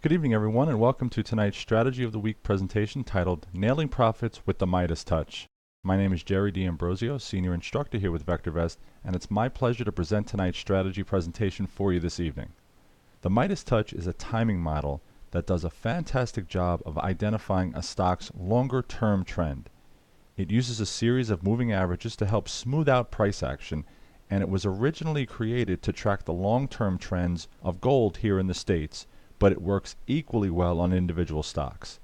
Good evening, everyone, and welcome to tonight's Strategy of the Week presentation titled Nailing Profits with the Midas Touch. My name is Jerry D'Ambrosio, Senior Instructor here with VectorVest, and it's my pleasure to present tonight's strategy presentation for you this evening. The Midas Touch is a timing model that does a fantastic job of identifying a stock's longer-term trend. It uses a series of moving averages to help smooth out price action, and it was originally created to track the long-term trends of gold here in the States, but it works equally well on individual stocks.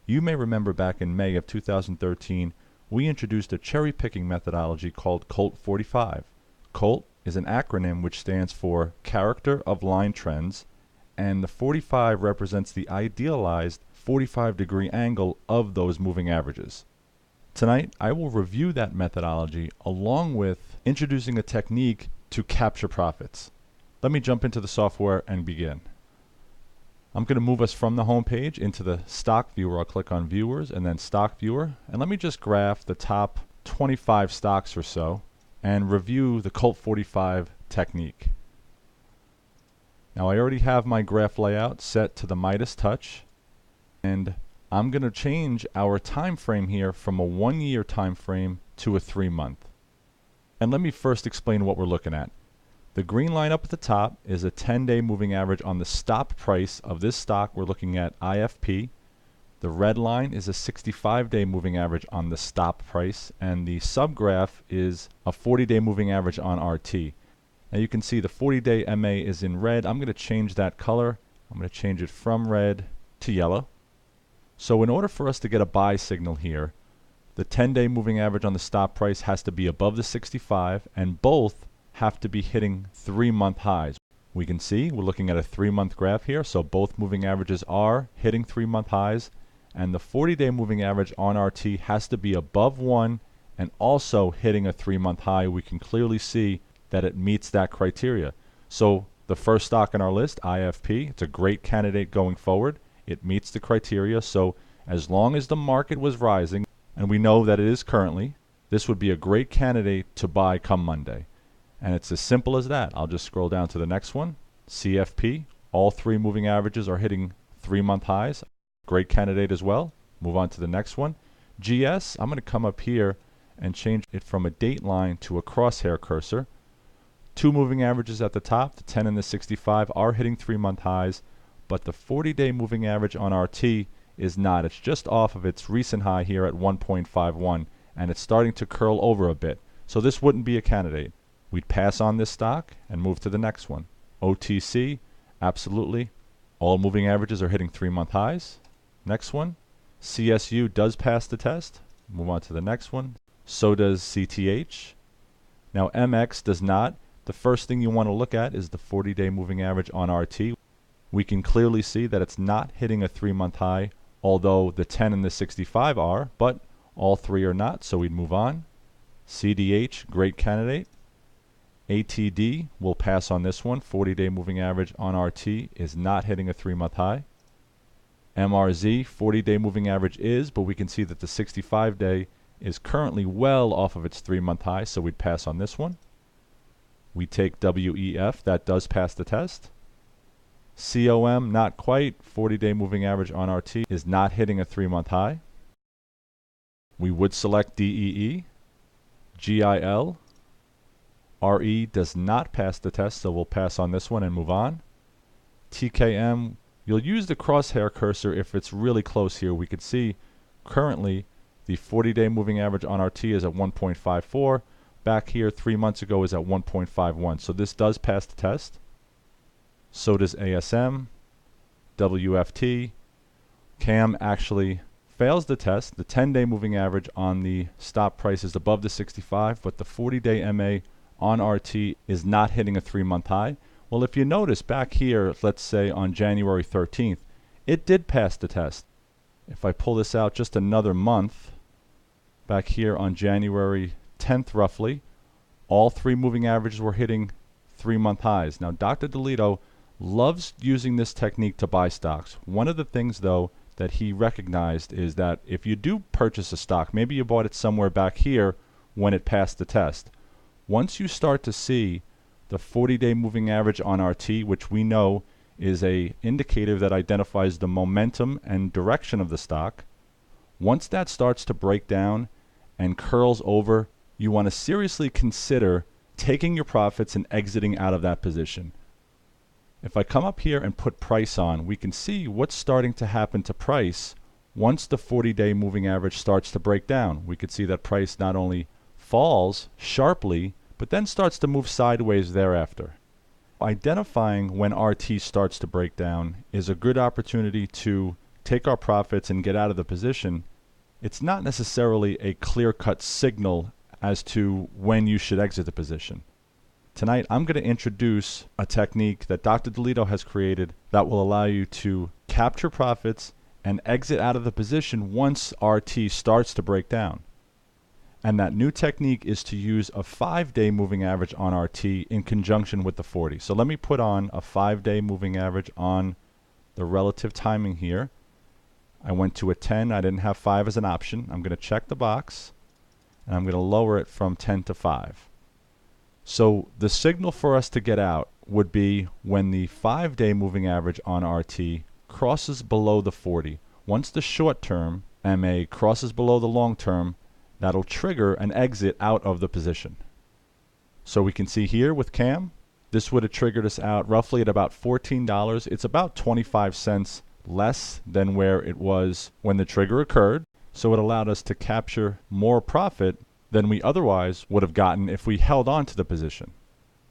You may remember back in May of 2013, we introduced a cherry-picking methodology called COLT 45. COLT is an acronym which stands for Character of Line Trends, and the 45 represents the idealized 45-degree angle of those moving averages. Tonight, I will review that methodology along with introducing a technique to capture profits. Let me jump into the software and begin. I'm going to move us from the home page into the stock viewer. I'll click on viewers and then stock viewer, and let me just graph the top 25 stocks or so and review the COLT 45 technique. Now I already have my graph layout set to the Midas Touch, and I'm going to change our time frame here from a 1-year time frame to a 3-month. And let me first explain what we're looking at. The green line up at the top is a 10-day moving average on the stop price of this stock. We're looking at IFP. The red line is a 65-day moving average on the stop price, and the subgraph is a 40-day moving average on RT. Now you can see the 40-day MA is in red. I'm going to change that color. I'm going to change it from red to yellow. So in order for us to get a buy signal here, the 10-day moving average on the stop price has to be above the 65, and both have to be hitting 3-month highs. We can see we're looking at a 3-month graph here, so both moving averages are hitting 3-month highs, and the 40-day moving average on RT has to be above 1 and also hitting a 3-month high. We can clearly see that it meets that criteria. So the first stock on our list, IFP, it's a great candidate going forward. It meets the criteria, so as long as the market was rising, and we know that it is currently, this would be a great candidate to buy come Monday. And it's as simple as that. I'll just scroll down to the next one. CFP, all 3 moving averages are hitting 3-month highs. Great candidate as well. Move on to the next one. GS, I'm going to come up here and change it from a date line to a crosshair cursor. 2 moving averages at the top, the 10 and the 65, are hitting 3-month highs, but the 40-day moving average on RT is not. It's just off of its recent high here at 1.51, and it's starting to curl over a bit. So this wouldn't be a candidate. We'd pass on this stock and move to the next one. OTC, absolutely. All moving averages are hitting 3-month highs. Next one. CSU does pass the test. Move on to the next one. So does CTH. Now MX does not. The first thing you want to look at is the 40-day moving average on RT. We can clearly see that it's not hitting a 3-month high, although the 10 and the 65 are, but all 3 are not, so we'd move on. CDH, great candidate. ATD, we'll pass on this one. 40-day moving average on RT is not hitting a 3-month high. MRZ, 40-day moving average is, but we can see that the 65-day is currently well off of its 3-month high, so we'd pass on this one. We take WEF, that does pass the test. COM, not quite. 40-day moving average on RT is not hitting a 3-month high. We would select DEE. GIL, RE does not pass the test, so we'll pass on this one and move on. TKM, you'll use the crosshair cursor if it's really close here. We could see currently the 40-day moving average on RT is at 1.54. Back here 3 months ago is at 1.51. So this does pass the test. So does ASM. WFT. CAM actually fails the test. The 10-day moving average on the stop price is above the 65, but the 40-day MA on RT is not hitting a 3-month high. Well, if you notice back here, let's say on January 13th, it did pass the test. If I pull this out just another month, back here on January 10th roughly, all 3 moving averages were hitting 3-month highs. Now, Dr. DeLito loves using this technique to buy stocks. One of the things, though, that he recognized is that if you do purchase a stock, maybe you bought it somewhere back here when it passed the test. Once you start to see the 40-day moving average on RT, which we know is a indicator that identifies the momentum and direction of the stock. Once that starts to break down and curls over, you want to seriously consider taking your profits and exiting out of that position. If I come up here and put price on, we can see what's starting to happen to price once the 40-day moving average starts to break down. We could see that price not only falls sharply, but then starts to move sideways thereafter. Identifying when RT starts to break down is a good opportunity to take our profits and get out of the position. It's not necessarily a clear-cut signal as to when you should exit the position. Tonight, I'm going to introduce a technique that Dr. DeLito has created that will allow you to capture profits and exit out of the position once RT starts to break down. And that new technique is to use a 5-day moving average on RT in conjunction with the 40. So let me put on a 5-day moving average on the relative timing here. I went to a 10. I didn't have 5 as an option. I'm going to check the box, and I'm going to lower it from 10 to 5. So the signal for us to get out would be when the 5-day moving average on RT crosses below the 40. Once the short-term MA crosses below the long-term, that'll trigger an exit out of the position. So we can see here with CAM, this would have triggered us out roughly at about $14. It's about 25 cents less than where it was when the trigger occurred. So it allowed us to capture more profit than we otherwise would have gotten if we held on to the position.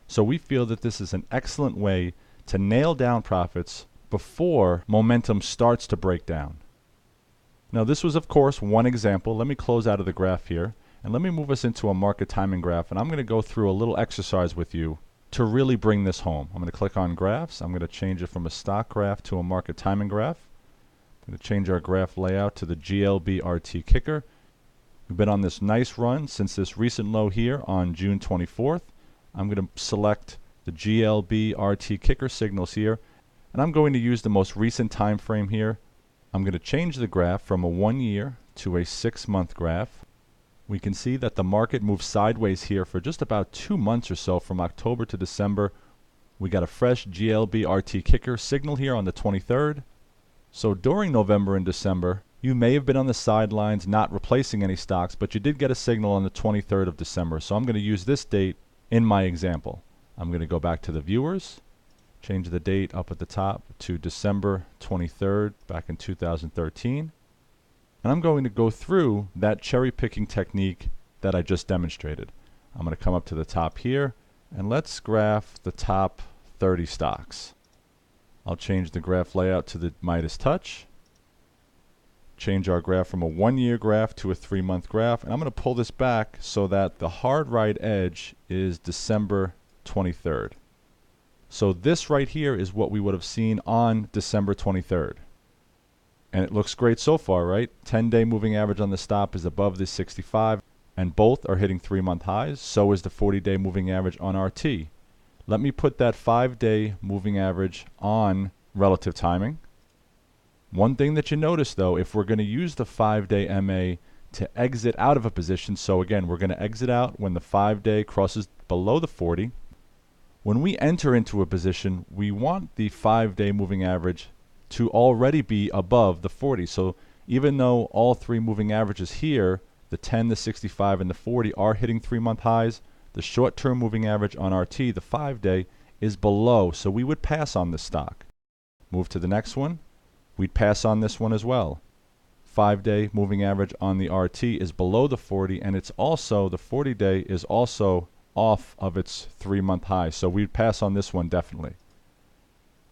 So we feel that this is an excellent way to nail down profits before momentum starts to break down. Now this was of course one example. Let me close out of the graph here and let me move us into a market timing graph, and I'm going to go through a little exercise with you to really bring this home. I'm going to click on graphs. I'm going to change it from a stock graph to a market timing graph. I'm going to change our graph layout to the GLB RT kicker. We've been on this nice run since this recent low here on June 24th. I'm going to select the GLB RT kicker signals here, and I'm going to use the most recent time frame here. I'm going to change the graph from a 1-year to a 6-month graph. We can see that the market moved sideways here for just about 2 months or so, from October to December. We got a fresh GLB RT kicker signal here on the 23rd. So during November and December, you may have been on the sidelines not replacing any stocks, but you did get a signal on the 23rd of December. So I'm going to use this date in my example. I'm going to go back to the viewers, change the date up at the top to December 23rd back in 2013. And I'm going to go through that cherry picking technique that I just demonstrated. I'm going to come up to the top here and let's graph the top 30 stocks. I'll change the graph layout to the Midas Touch. Change our graph from a 1-year graph to a 3-month graph, and I'm going to pull this back so that the hard right edge is December 23rd. So this right here is what we would have seen on December 23rd. And it looks great so far, right? 10-day moving average on the stop is above the 65, and both are hitting 3-month highs. So is the 40-day moving average on RT. Let me put that 5-day moving average on relative timing. One thing that you notice though, if we're going to use the 5-day MA to exit out of a position, so again, we're going to exit out when the 5-day crosses below the 40. When we enter into a position, we want the 5-day moving average to already be above the 40. So even though all 3 moving averages here, the 10, the 65, and the 40 are hitting 3-month highs, the short-term moving average on RT, the 5-day, is below. So we would pass on this stock. Move to the next one. We'd pass on this one as well. 5-day moving average on the RT is below the 40, and it's also, the 40-day is also off of its 3-month high. So we'd pass on this one definitely.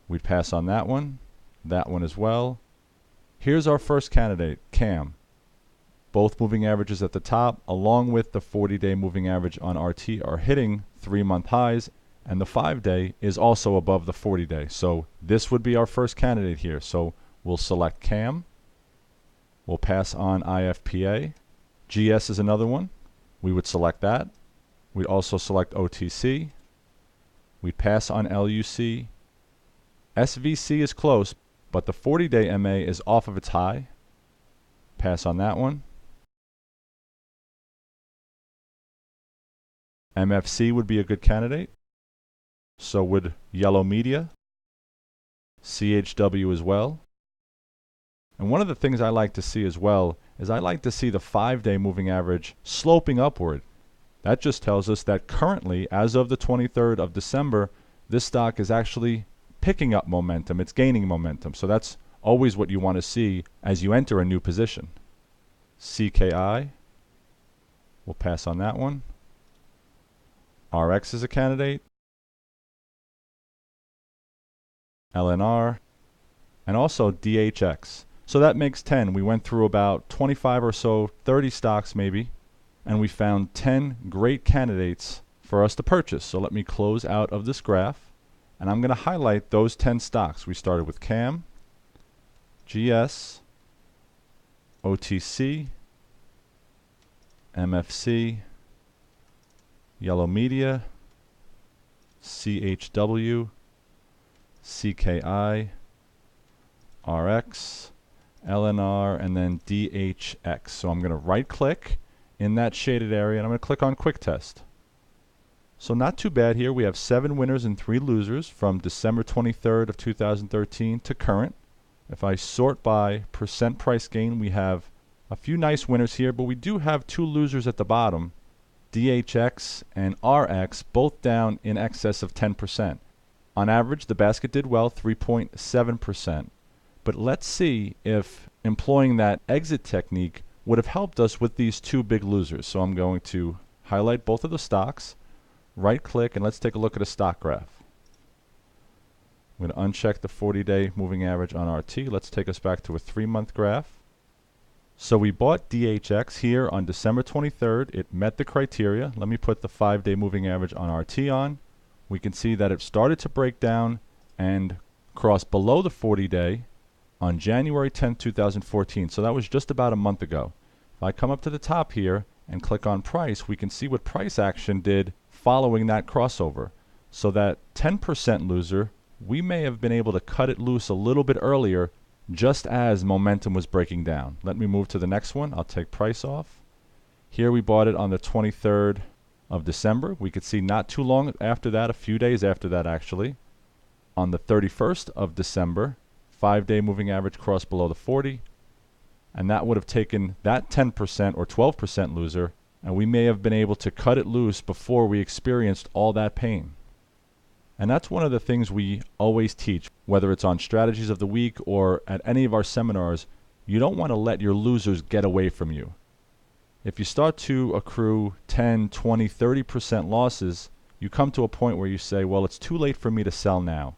We'd pass on that one as well. Here's our first candidate, CAM. Both moving averages at the top, along with the 40-day moving average on RT, are hitting 3-month highs, and the 5-day is also above the 40-day. So this would be our first candidate here. So we'll select CAM. We'll pass on IFPA. GS is another one. We would select that. We'd also select OTC. We'd pass on LUC. SVC is close, but the 40-day MA is off of its high. Pass on that one. MFC would be a good candidate. So would Yellow Media. CHW as well. And one of the things I like to see as well is I like to see the 5-day moving average sloping upward. That just tells us that currently, as of the 23rd of December, this stock is actually picking up momentum. It's gaining momentum. So that's always what you want to see as you enter a new position. CKI, we'll pass on that one. RX is a candidate. LNR, and also DHX. So that makes 10. We went through about 25 or so, 30 stocks maybe, and we found 10 great candidates for us to purchase. So let me close out of this graph, and I'm going to highlight those 10 stocks. We started with CAM, GS, OTC, MFC, Yellow Media, CHW, CKI, RX, LNR, and then DHX. So I'm going to right click in that shaded area and I'm going to click on Quick Test. So not too bad here. We have 7 winners and 3 losers from December 23rd of 2013 to current. If I sort by percent price gain, we have a few nice winners here, but we do have 2 losers at the bottom. DHX and RX both down in excess of 10%. On average, the basket did well, 3.7%. But let's see if employing that exit technique would have helped us with these 2 big losers. So I'm going to highlight both of the stocks, right click, and let's take a look at a stock graph. I'm going to uncheck the 40-day moving average on RT. Let's take us back to a 3-month graph. So we bought DHX here on December 23rd. It met the criteria. Let me put the 5-day moving average on RT on. We can see that it started to break down and cross below the 40-day on January 10th, 2014. So that was just about a month ago. If I come up to the top here and click on price, we can see what price action did following that crossover. So that 10% loser, we may have been able to cut it loose a little bit earlier just as momentum was breaking down. Let me move to the next one. I'll take price off. Here we bought it on the 23rd of December. We could see not too long after that, a few days after that actually, on the 31st of December, 5-day moving average crossed below the 40, and that would have taken that 10% or 12% loser, and we may have been able to cut it loose before we experienced all that pain. And that's one of the things we always teach, whether it's on Strategies of the Week or at any of our seminars. You don't want to let your losers get away from you. If you start to accrue 10, 20, 30% losses, you come to a point where you say, well, it's too late for me to sell now.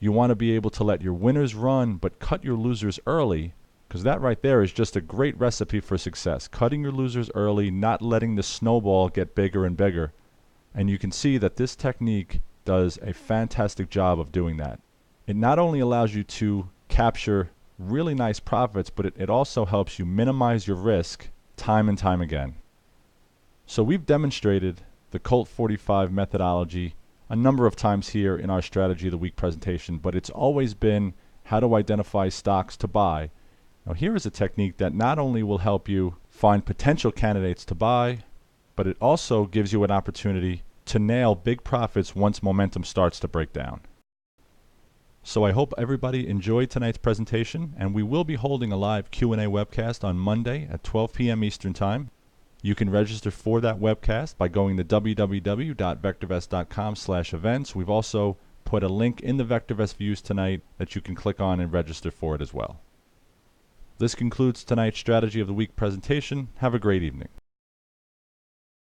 You want to be able to let your winners run, but cut your losers early, because that right there is just a great recipe for success. Cutting your losers early, not letting the snowball get bigger and bigger. And you can see that this technique does a fantastic job of doing that. It not only allows you to capture really nice profits, but it also helps you minimize your risk time and time again. So we've demonstrated the Colt 45 methodology a number of times here in our Strategy of the Week presentation, but it's always been how to identify stocks to buy. Now here is a technique that not only will help you find potential candidates to buy, but it also gives you an opportunity to nail big profits once momentum starts to break down. So I hope everybody enjoyed tonight's presentation, and we will be holding a live Q&A webcast on Monday at 12 p.m. Eastern Time. You can register for that webcast by going to www.vectorvest.com/events. We've also put a link in the VectorVest views tonight that you can click on and register for it as well. This concludes tonight's Strategy of the Week presentation. Have a great evening.